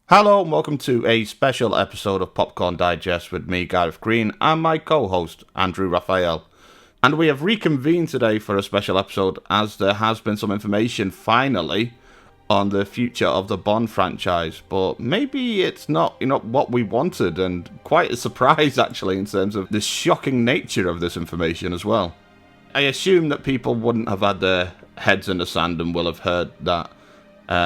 Hello and welcome to a special episode of Popcorn Digest with me, Gareth Green, and my co-host, Andrew Raphael. And we have reconvened today for a special episode as there has been some information, finally, on the future of the Bond franchise. But maybe it's not, what we wanted, and quite a surprise, actually, in terms of the shocking nature of this information as well. I assume that people wouldn't have had their heads in the sand and will have heard that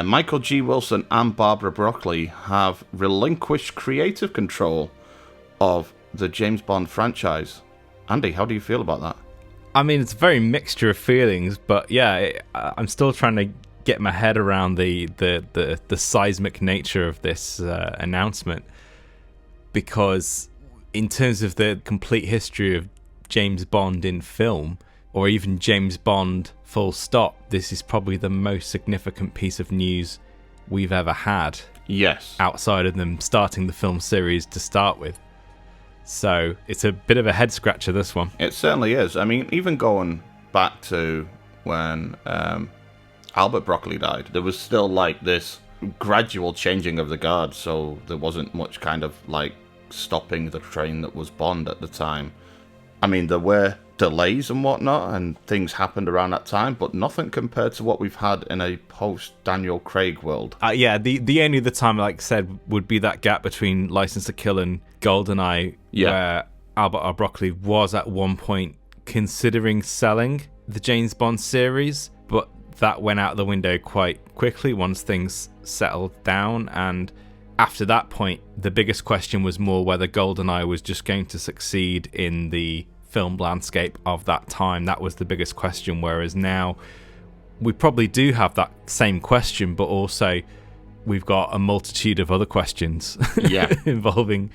Michael G. Wilson and Barbara Broccoli have relinquished creative control of the James Bond franchise. Andy, how do you feel about that? I mean, it's a very mixture of feelings, but yeah, I'm still trying to get my head around the seismic nature of this announcement, because in terms of the complete history of James Bond in film, or even James Bond full stop, this is probably the most significant piece of news we've ever had. Yes. Outside of them starting the film series to start with. So it's a bit of a head scratcher, this one. It certainly is. I mean, even going back to when Albert Broccoli died, there was still like this gradual changing of the guard, so there wasn't much kind of like stopping the train that was Bond at the time. I mean, there were delays and whatnot, and things happened around that time, but nothing compared to what we've had in a post-Daniel Craig world. The only other time, like I said, would be that gap between License to Kill and GoldenEye, where Albert R. Broccoli was at one point considering selling the James Bond series, but that went out the window quite quickly once things settled down, and after that point, the biggest question was more whether GoldenEye was just going to succeed in the film landscape of that time. That was the biggest question, whereas now we probably do have that same question, but also we've got a multitude of other questions involving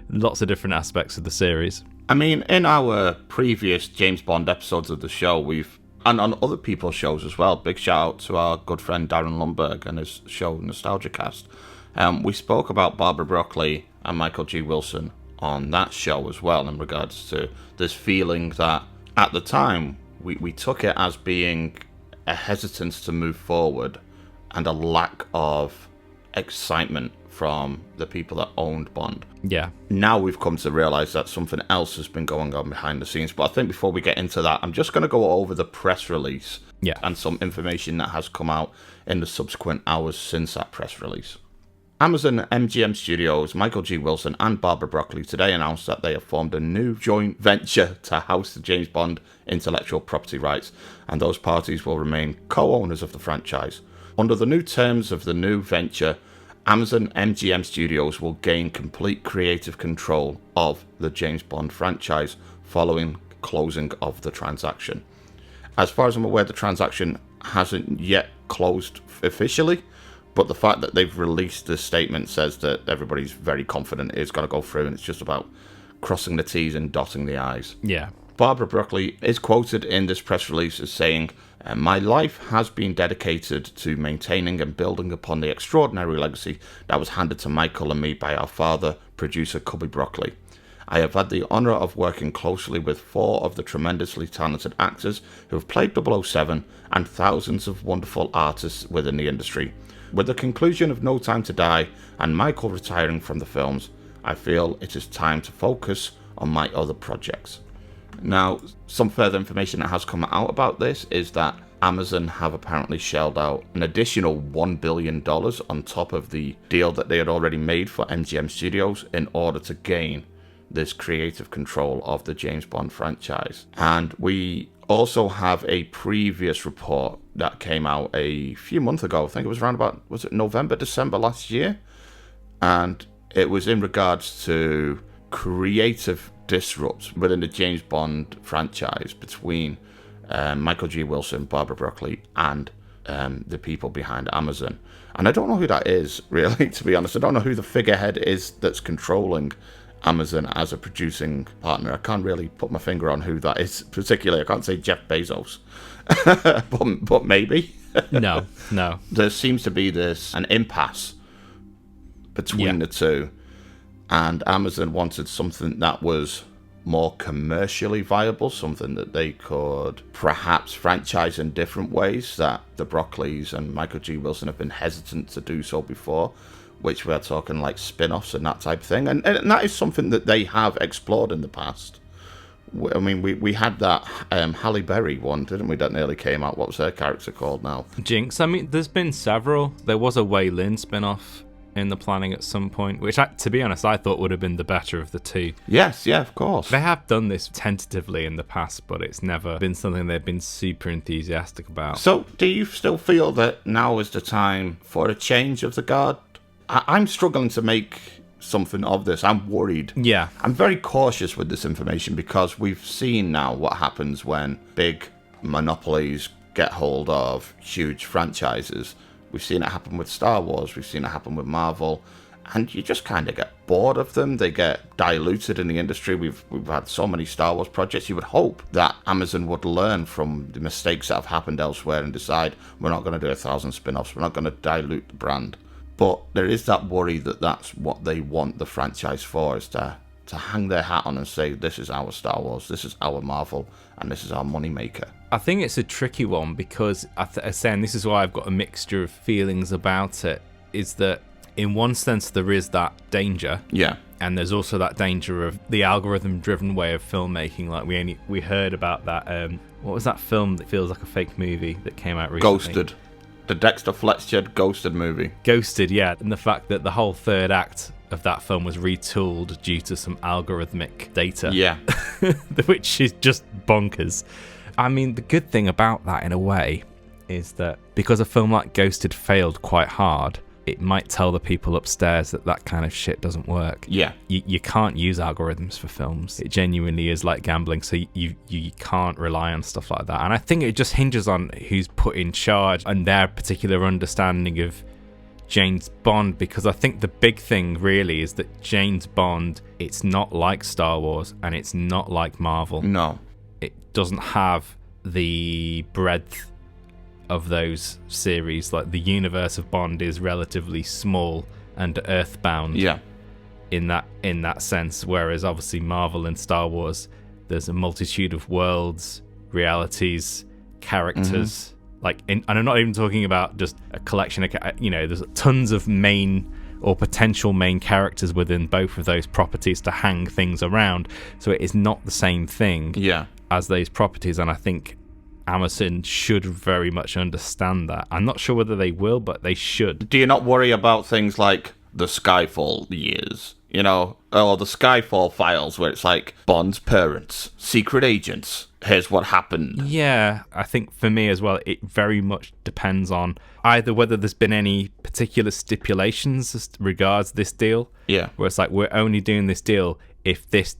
lots of different aspects of the series. I mean, in our previous James Bond episodes of the show, and on other people's shows as well, big shout out to our good friend Darren Lundberg and his show Nostalgia Cast, we spoke about Barbara Broccoli and Michael G. Wilson on that show as well, in regards to this feeling that at the time we took it as being a hesitance to move forward and a lack of excitement from the people that owned Bond. Yeah. Now we've come to realise that something else has been going on behind the scenes. But I think before we get into that, I'm just going to go over the press release and some information that has come out in the subsequent hours since that press release. Amazon MGM Studios, Michael G. Wilson and Barbara Broccoli today announced that they have formed a new joint venture to house the James Bond intellectual property rights, and those parties will remain co-owners of the franchise. Under the new terms of the new venture, Amazon MGM Studios will gain complete creative control of the James Bond franchise following closing of the transaction. As far as I'm aware, the transaction hasn't yet closed officially, but the fact that they've released this statement says that everybody's very confident it's going to go through, and it's just about crossing the T's and dotting the I's. Yeah. Barbara Broccoli is quoted in this press release as saying, "My life has been dedicated to maintaining and building upon the extraordinary legacy that was handed to Michael and me by our father, producer Cubby Broccoli. I have had the honour of working closely with 4 of the tremendously talented actors who have played 007 and thousands of wonderful artists within the industry. With the conclusion of No Time to Die and Michael retiring from the films, I feel it is time to focus on my other projects." Now, some further information that has come out about this is that Amazon have apparently shelled out an additional $1 billion on top of the deal that they had already made for MGM Studios in order to gain this creative control of the James Bond franchise. And we also have a previous report that came out a few months ago. I think it was around about, was it November, December last year? And it was in regards to creative disrupts within the James Bond franchise between Michael G. Wilson, Barbara Broccoli, and the people behind Amazon. And I don't know who that is, really, to be honest. I don't know who the figurehead is that's controlling Amazon as a producing partner. I can't really put my finger on who that is particularly. I can't say Jeff Bezos, but maybe. No. There seems to be an impasse between the two, and Amazon wanted something that was more commercially viable, something that they could perhaps franchise in different ways that the Broccoli's and Michael G. Wilson have been hesitant to do so before, which we're talking like spin-offs and that type of thing. And that is something that they have explored in the past. I mean, we had that Halle Berry one, didn't we, that nearly came out? What was her character called now? Jinx. I mean, there's been several. There was a Wei Lin spin-off in the planning at some point, which, to be honest, I thought would have been the better of the two. Yes, yeah, of course. They have done this tentatively in the past, but it's never been something they've been super enthusiastic about. So, do you still feel that now is the time for a change of the guard? I'm struggling to make something of this. I'm worried. Yeah. I'm very cautious with this information because we've seen now what happens when big monopolies get hold of huge franchises. We've seen it happen with Star Wars. We've seen it happen with Marvel. And you just kind of get bored of them. They get diluted in the industry. We've had so many Star Wars projects. You would hope that Amazon would learn from the mistakes that have happened elsewhere and decide we're not going to do 1,000 spin-offs. We're not going to dilute the brand. But there is that worry that that's what they want the franchise for, is to hang their hat on and say, this is our Star Wars, this is our Marvel, and this is our moneymaker. I think it's a tricky one because, and this is why I've got a mixture of feelings about it, is that in one sense there is that danger. Yeah. And there's also that danger of the algorithm-driven way of filmmaking. Like we heard about that, what was that film that feels like a fake movie that came out recently? Ghosted. The Dexter Fletcher Ghosted movie. Ghosted, yeah. And the fact that the whole third act of that film was retooled due to some algorithmic data. Yeah. Which is just bonkers. I mean, the good thing about that, in a way, is that because a film like Ghosted failed quite hard, it might tell the people upstairs that kind of shit doesn't work. Yeah. You can't use algorithms for films. It genuinely is like gambling, so you can't rely on stuff like that. And I think it just hinges on who's put in charge and their particular understanding of James Bond, because I think the big thing really is that James Bond, it's not like Star Wars and it's not like Marvel. No. It doesn't have the breadth of those series. Like, the universe of Bond is relatively small and earthbound. Yeah. In that sense, whereas obviously Marvel and Star Wars, there's a multitude of worlds, realities, characters. And I'm not even talking about just a collection of, there's tons of main or potential main characters within both of those properties to hang things around. So it is not the same thing as those properties, and I think Amazon should very much understand that. I'm not sure whether they will, but they should. Do you not worry about things like the Skyfall years, or the Skyfall files, where it's like Bond's parents, secret agents, here's what happened? Yeah, I think for me as well, it very much depends on either whether there's been any particular stipulations as regards this deal. Yeah. Where it's like, we're only doing this deal if this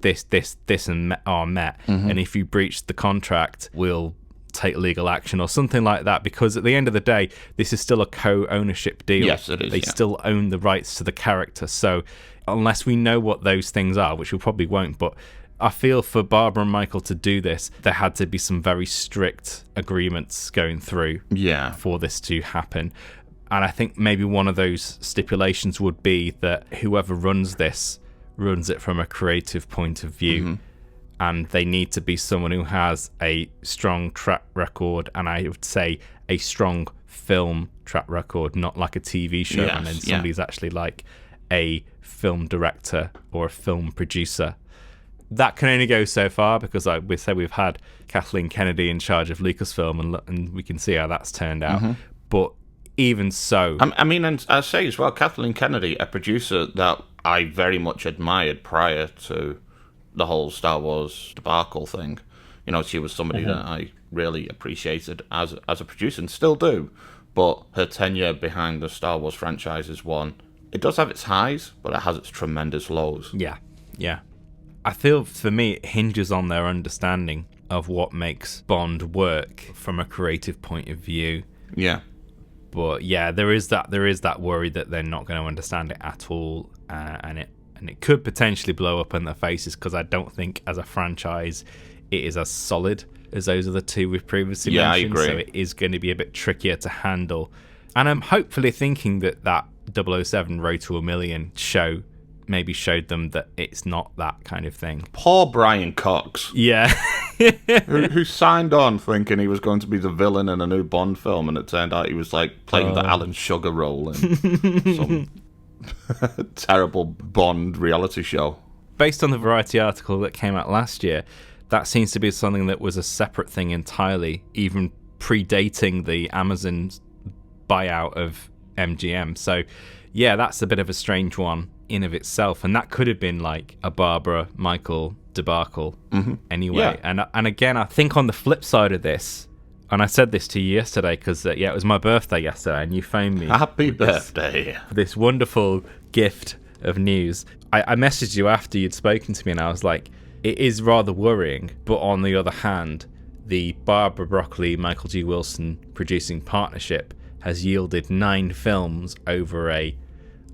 and are met. And if you breach the contract, we'll take legal action or something like that, because at the end of the day, this is still a co-ownership deal. Yes, it is. They still own the rights to the character. So unless we know what those things are, which we probably won't, but I feel for Barbara and Michael to do this, there had to be some very strict agreements going through for this to happen. And I think maybe one of those stipulations would be that whoever runs this runs it from a creative point of view. And they need to be someone who has a strong track record, and I would say a strong film track record, not like a TV show, and then somebody's actually like a film director or a film producer. That can only go so far, because like we said, we've had Kathleen Kennedy in charge of Lucasfilm, and we can see how that's turned out. But even so... I mean, and I say as well, Kathleen Kennedy, a producer that I very much admired prior to the whole Star Wars debacle thing. She was somebody that I really appreciated as a producer, and still do. But her tenure behind the Star Wars franchise is one. It does have its highs, but it has its tremendous lows. Yeah. I feel, for me, it hinges on their understanding of what makes Bond work from a creative point of view. Yeah. But yeah, there is that worry that they're not going to understand it at all, and it could potentially blow up in their faces, because I don't think as a franchise it is as solid as those other two we've previously mentioned. I agree. So it is going to be a bit trickier to handle. And I'm hopefully thinking that 007 Road to a Million show maybe showed them that it's not that kind of thing. Poor Brian Cox. Yeah. who signed on thinking he was going to be the villain in a new Bond film, and it turned out he was like playing the Alan Sugar role in some terrible Bond reality show. Based on the Variety article that came out last year, that seems to be something that was a separate thing entirely, even predating the Amazon buyout of MGM. So, yeah, that's a bit of a strange one in of itself. And that could have been like a Barbara Michael debacle anyway. Yeah. And again, I think on the flip side of this, and I said this to you yesterday because, it was my birthday yesterday and you phoned me. Happy birthday. This wonderful gift of news. I messaged you after you'd spoken to me and I was like, it is rather worrying, but on the other hand, the Barbara Broccoli, Michael G. Wilson producing partnership has yielded 9 films over a,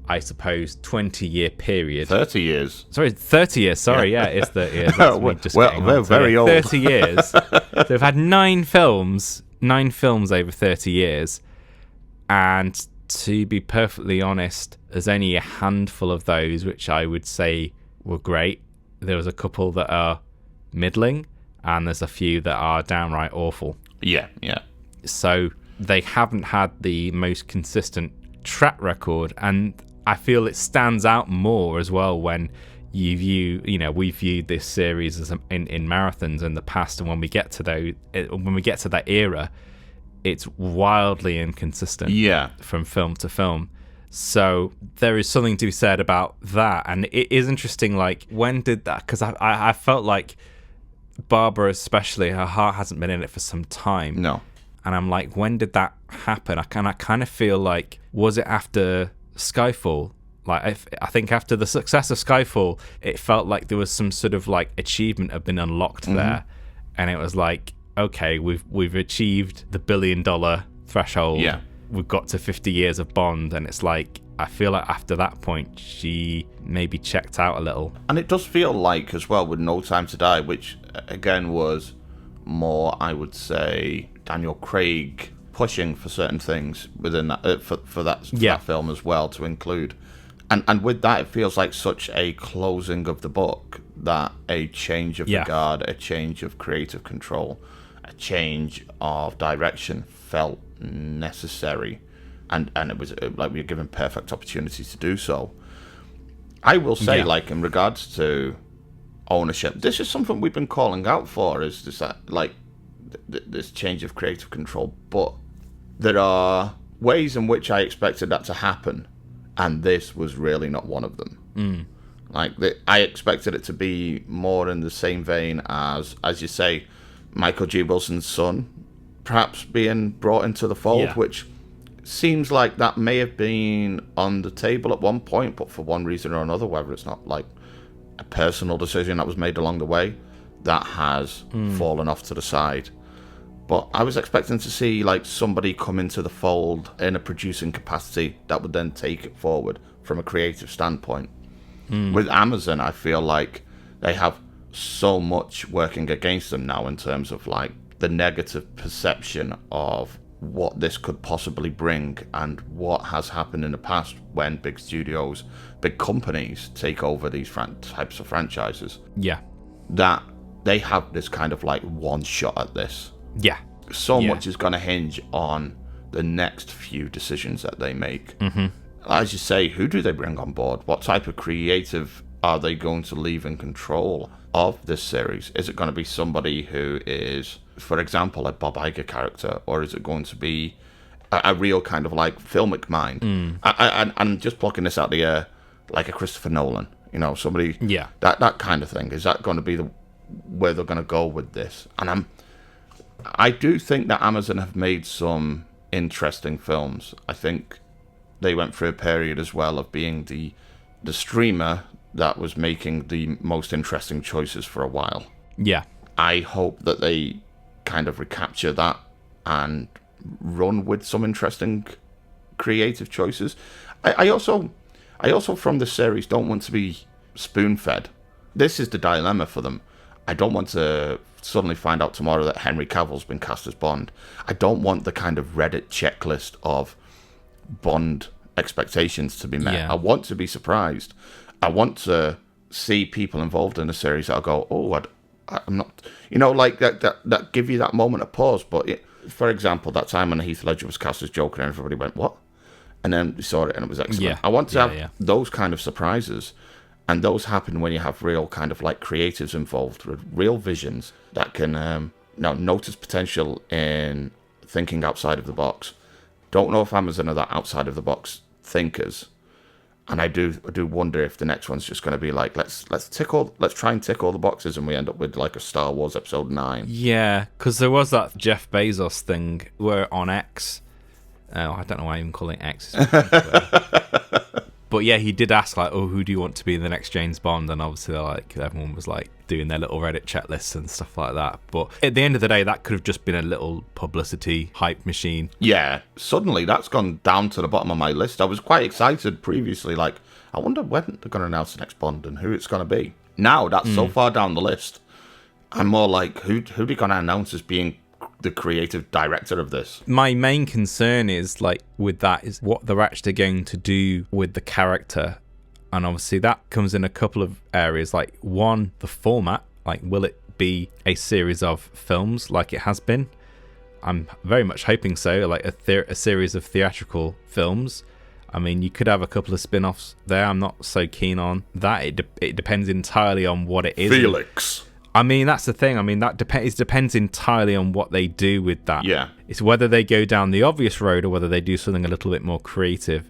I suppose, 20-year period. 30 years. Sorry, 30 years. Sorry, yeah, it's 30 years. We're very old. 30 years. So they've had 9 films over 30 years. And to be perfectly honest, there's only a handful of those which I would say were great. There was a couple that are middling, and there's a few that are downright awful. Yeah. So they haven't had the most consistent track record, and I feel it stands out more as well when we viewed this series as in marathons in the past, and when we get to that era, it's wildly inconsistent. Yeah, from film to film. So there is something to be said about that, and it is interesting. Like, when did that? Because I felt like Barbara, especially, her heart hasn't been in it for some time. No, and I'm like, when did that happen? I kind of feel like, was it after Skyfall? Like, I think after the success of Skyfall, it felt like there was some sort of like achievement had been unlocked there, and it was like, okay, we've achieved the $1 billion threshold. Yeah. We've got to 50 years of Bond, and it's like, I feel like after that point, she maybe checked out a little. And it does feel like, as well, with No Time to Die, which, again, was more, I would say, Daniel Craig pushing for certain things within that, for that film as well, to include. And with that, it feels like such a closing of the book, that a change of the guard, a change of creative control, a change of direction felt necessary, and it was like we were given perfect opportunities to do so. I will say, like, in regards to ownership, this is something we've been calling out for, is this this change of creative control, but there are ways in which I expected that to happen, and this was really not one of them. Like, I expected it to be more in the same vein as you say, Michael G. Wilson's son perhaps being brought into the fold, which seems like that may have been on the table at one point, but for one reason or another, whether it's not like a personal decision that was made along the way, that has fallen off to the side. But I was expecting to see like somebody come into the fold in a producing capacity that would then take it forward from a creative standpoint. With Amazon, I feel like they have so much working against them now in terms of like the negative perception of what this could possibly bring, and what has happened in the past when big studios, big companies take over these types of franchises. Yeah. That they have this kind of like one shot at this. Yeah. So much is going to hinge on the next few decisions that they make. As you say, who do they bring on board? What type of creative are they going to leave in control of this series? Is it going to be somebody who is, for example, a Bob Iger character, or is it going to be a real kind of like filmic mind? I'm just plucking this out of the air, like a Christopher Nolan, somebody, that kind of thing. Is that going to be where they're going to go with this? And I do think that Amazon have made some interesting films. I think they went through a period as well of being the streamer that was making the most interesting choices for a while. Yeah. I hope that they kind of recapture that and run with some interesting creative choices. I also from the series don't want to be spoon-fed. This is the dilemma for them. I don't want to suddenly find out tomorrow that Henry Cavill's been cast as Bond. I don't want the kind of Reddit checklist of Bond expectations to be met. I want to be surprised. I want to see people involved in the series that'll go, oh, I'm not, like that give you that moment of pause. But for example, that time when Heath Ledger was cast as Joker and everybody went, what? and then we saw it and it was excellent. Yeah. I want to have those kind of surprises, and those happen when you have real kind of like creatives involved with real visions that can notice potential in thinking outside of the box. Don't know if Amazon are that outside of the box thinkers, and I do wonder if the next one's just going to be like let's try and tick all the boxes, and we end up with like a Star Wars Episode 9. Yeah, because there was that Jeff Bezos thing where on X. I don't know why I even call it X. But yeah, he did ask like, "Oh, who do you want to be the next James Bond?" And obviously, like everyone was like doing their little Reddit checklists and stuff like that. But at the end of the day, that could have just been a little publicity hype machine. Yeah, suddenly that's gone down to the bottom of my list. I was quite excited previously, like I wonder when they're going to announce the next Bond and who it's going to be. Now that's so far down the list, I'm more like, who they going to announce as being the creative director of this? My main concern is like with that is what they're actually going to do with the character, and obviously that comes in a couple of areas. Like one, the format. Like, will it be a series of films like it has been? I'm very much hoping so. Like a series of theatrical films. I mean, you could have a couple of spin-offs there. I'm not so keen on that. It depends entirely on what it is. Felix. I mean, that's the thing. I mean, that depends entirely on what they do with that. Yeah. It's whether they go down the obvious road or whether they do something a little bit more creative.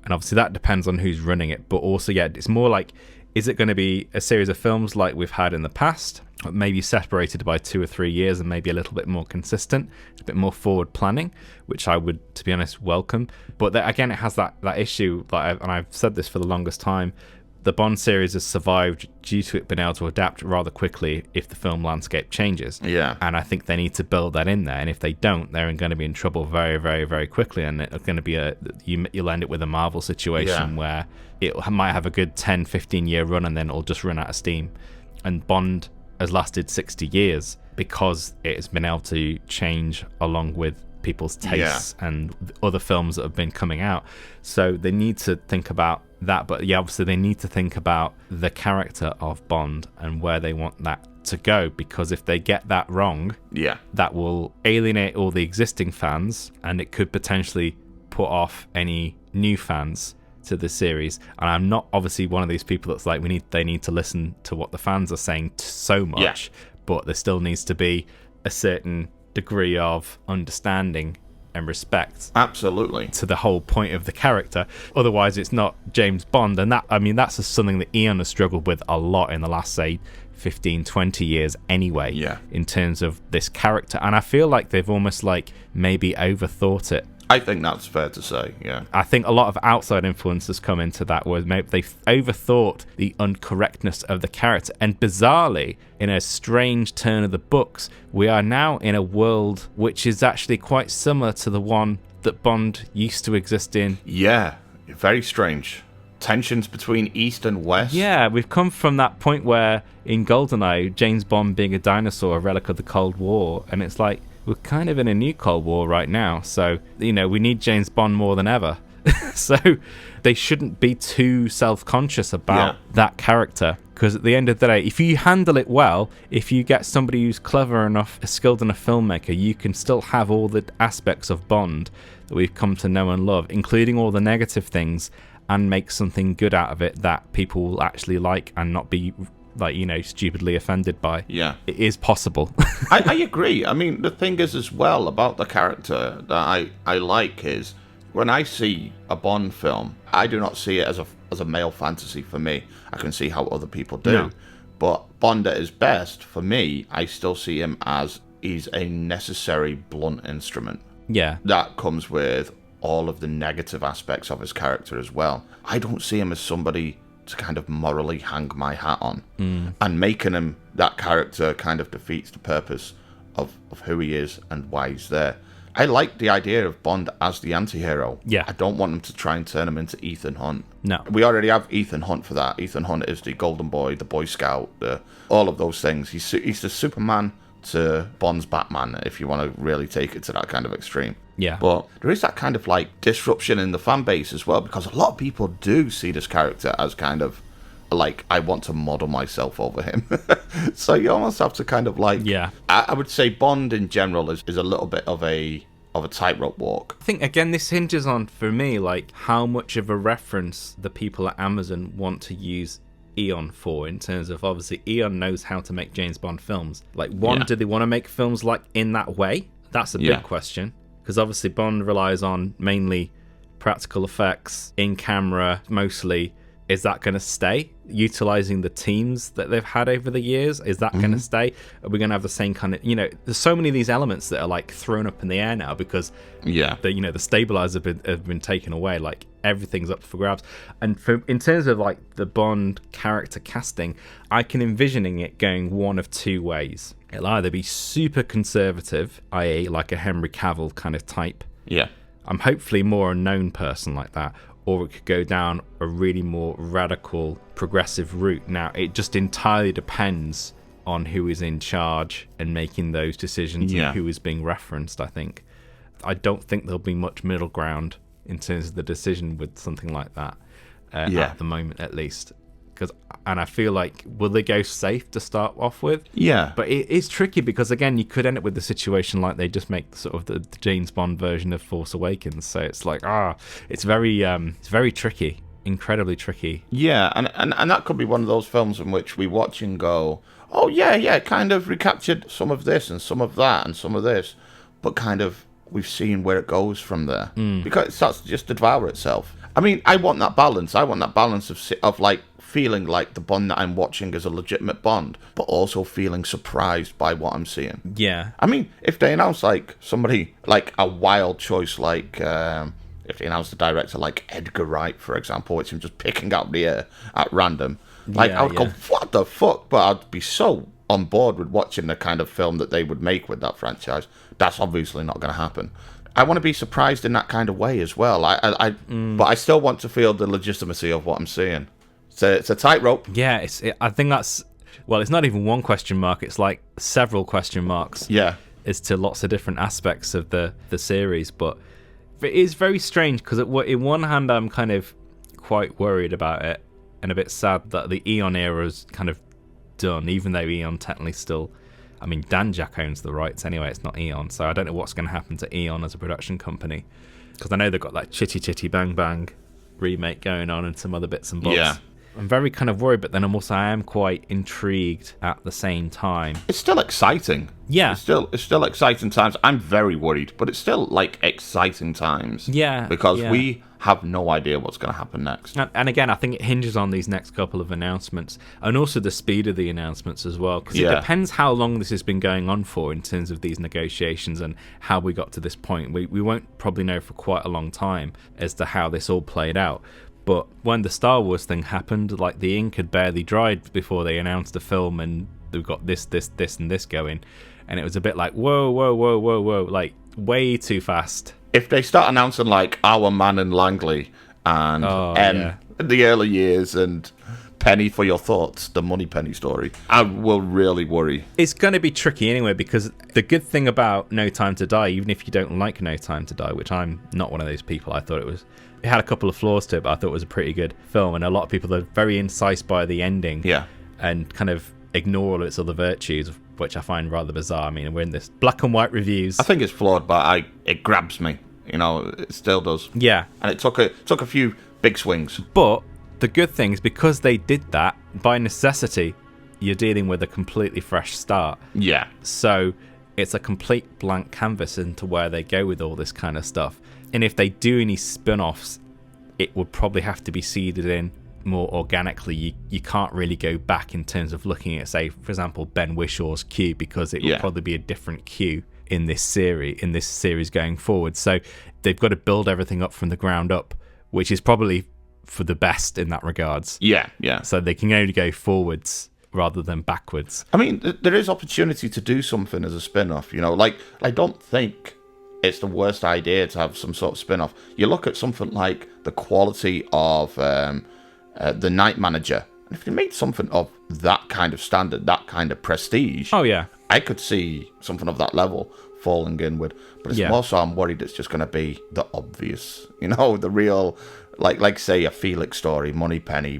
And obviously that depends on who's running it. But also, yeah, it's more like, is it going to be a series of films like we've had in the past, maybe separated by 2 or 3 years and maybe a little bit more consistent, a bit more forward planning, which I would, to be honest, welcome. But again, it has that issue, and I've said this for the longest time, the Bond series has survived due to it being able to adapt rather quickly if the film landscape changes. Yeah. And I think they need to build that in there. And if they don't, they're going to be in trouble very, very, very quickly. And it's going to be you'll end up with a Marvel situation where it might have a good 10, 15-year run and then it'll just run out of steam. And Bond has lasted 60 years because it has been able to change along with people's tastes and other films that have been coming out. So they need to think about that, but yeah, obviously they need to think about the character of Bond and where they want that to go, because if they get that wrong, that will alienate all the existing fans and it could potentially put off any new fans to the series. And I'm not obviously one of these people that's like they need to listen to what the fans are saying so much, but there still needs to be a certain degree of understanding and respect absolutely to the whole point of the character. Otherwise it's not James Bond. And that, I mean, that's just something that Eon has struggled with a lot in the last, say, 15-20 years anyway, in terms of this character. And I feel like they've almost like maybe overthought it. I think that's fair to say, yeah. I think a lot of outside influences come into that, where maybe they've overthought the uncorrectness of the character. And bizarrely, in a strange turn of the books, we are now in a world which is actually quite similar to the one that Bond used to exist in. Yeah, very strange. Tensions between East and West. Yeah, we've come from that point where in GoldenEye, James Bond being a dinosaur, a relic of the Cold War, and it's like, we're kind of in a new Cold War right now, so, you know, we need James Bond more than ever. So they shouldn't be too self-conscious about that character, because at the end of the day, if you handle it well, if you get somebody who's clever enough, skilled enough filmmaker, you can still have all the aspects of Bond that we've come to know and love, including all the negative things, and make something good out of it that people will actually like and not be, like, you know, stupidly offended by. Yeah. It is possible. I agree. I mean, the thing is as well about the character that I like is when I see a Bond film, I do not see it as a male fantasy for me. I can see how other people do. No. But Bond at his best, for me, I still see him as he's a necessary blunt instrument. Yeah. That comes with all of the negative aspects of his character as well. I don't see him as somebody to kind of morally hang my hat on. And making him that character kind of defeats the purpose of who he is and why he's there. I like the idea of Bond as the anti-hero. Yeah. I don't want him to try and turn him into Ethan Hunt. No. We already have Ethan Hunt for that. Ethan Hunt is the Golden Boy, the Boy Scout, all of those things. He's the Superman to Bond's Batman, if you want to really take it to that kind of extreme. Yeah. But there is that kind of like disruption in the fan base as well, because a lot of people do see this character as kind of like, I want to model myself over him. So you almost have to kind of like, I would say Bond in general is a little bit of a of a tightrope walk. I think, again, this hinges on, for me, like, how much of a reference the people at Amazon want to use Eon for, in terms of, obviously, Eon knows how to make James Bond films. Like, do they want to make films like in that way? That's a big question. Because obviously Bond relies on mainly practical effects, in camera, mostly. Is that going to stay? Utilizing the teams that they've had over the years, is that going to stay? Are we going to have the same kind of, there's so many of these elements that are like thrown up in the air now because the stabilizers have been taken away. Like, everything's up for grabs. And in terms of like the Bond character casting, I can envisioning it going one of two ways. It'll either be super conservative, i.e. like a Henry Cavill kind of type. Yeah. I'm hopefully more a known person like that. Or it could go down a really more radical, progressive route. Now, it just entirely depends on who is in charge and making those decisions and who is being referenced, I think. I don't think there'll be much middle ground in terms of the decision with something like that, at the moment, at least. And I feel like, will they go safe to start off with? Yeah. But it is tricky because, again, you could end up with the situation like they just make sort of the James Bond version of Force Awakens. So it's like, it's very tricky, incredibly tricky. Yeah, and that could be one of those films in which we watch and go, oh, yeah, it kind of recaptured some of this and some of that and some of this, but kind of we've seen where it goes from there. Because it starts to just devour itself. I mean, I want that balance. I want that balance of like, feeling like the Bond that I'm watching is a legitimate Bond, but also feeling surprised by what I'm seeing. Yeah. I mean, if they announce like somebody, like a wild choice, like if they announce the director like Edgar Wright, for example, which I'm just picking out the air at random, like I would go, what the fuck? But I'd be so on board with watching the kind of film that they would make with that franchise. That's obviously not going to happen. I want to be surprised in that kind of way as well. But I still want to feel the legitimacy of what I'm seeing. So it's a tightrope. Yeah, I think that's... Well, it's not even one question mark. It's like several question marks. Yeah. As to lots of different aspects of the series. But it is very strange because in one hand, I'm kind of quite worried about it and a bit sad that the Eon era is kind of done, even though Eon technically still... I mean, Danjaq owns the rights anyway. It's not Eon. So I don't know what's going to happen to Eon as a production company. Because I know they've got like Chitty Chitty Bang Bang remake going on and some other bits and bobs. Yeah. I'm very kind of worried, but then I am quite intrigued at the same time. It's still exciting. Yeah. It's still exciting times. I'm very worried, but it's still like exciting times. Yeah. Because we have no idea what's going to happen next. And again, I think it hinges on these next couple of announcements and also the speed of the announcements as well. Because it depends how long this has been going on for in terms of these negotiations and how we got to this point. We won't probably know for quite a long time as to how this all played out. But when the Star Wars thing happened, like the ink had barely dried before they announced the film and they've got this, and this going. And it was a bit like, whoa, like way too fast. If they start announcing like Our Man in Langley and in the early years and Penny for Your Thoughts, the Moneypenny story, I will really worry. It's going to be tricky anyway, because the good thing about No Time to Die, even if you don't like No Time to Die, which I'm not one of those people, I thought it had a couple of flaws to it, but I thought it was a pretty good film, and a lot of people are very incised by the ending and kind of ignore all its other virtues, which I find rather bizarre. I mean, we're in this black and white reviews. I think it's flawed, but it grabs me. It still does. Yeah. And it took a few big swings. But the good thing is, because they did that, by necessity, you're dealing with a completely fresh start. Yeah. So it's a complete blank canvas into where they go with all this kind of stuff. And if they do any spin-offs, it would probably have to be seeded in more organically. You can't really go back in terms of looking at, say, for example, Ben Wishaw's Q, because it would probably be a different Q in this series going forward. So they've got to build everything up from the ground up, which is probably for the best in that regards. Yeah. So they can only go forwards rather than backwards. I mean, there is opportunity to do something as a spin-off, like, I don't think it's the worst idea to have some sort of spin-off. You look at something like the quality of The Night Manager, and if they made something of that kind of standard, that kind of prestige, I could see something of that level falling in with. But it's more so I'm worried it's just going to be the obvious, the real, like say a Felix story, Moneypenny,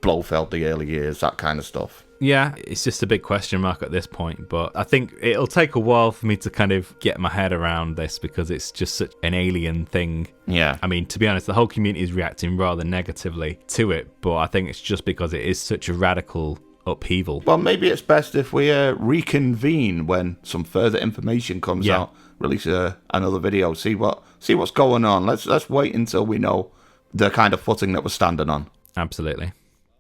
Blofeld, the early years, that kind of stuff. Yeah, it's just a big question mark at this point, but I think it'll take a while for me to kind of get my head around this because it's just such an alien thing. Yeah. I mean, to be honest, the whole community is reacting rather negatively to it, but I think it's just because it is such a radical upheaval. Well, maybe it's best if we reconvene when some further information comes out, release another video, see what's going on. Let's wait until we know the kind of footing that we're standing on. Absolutely.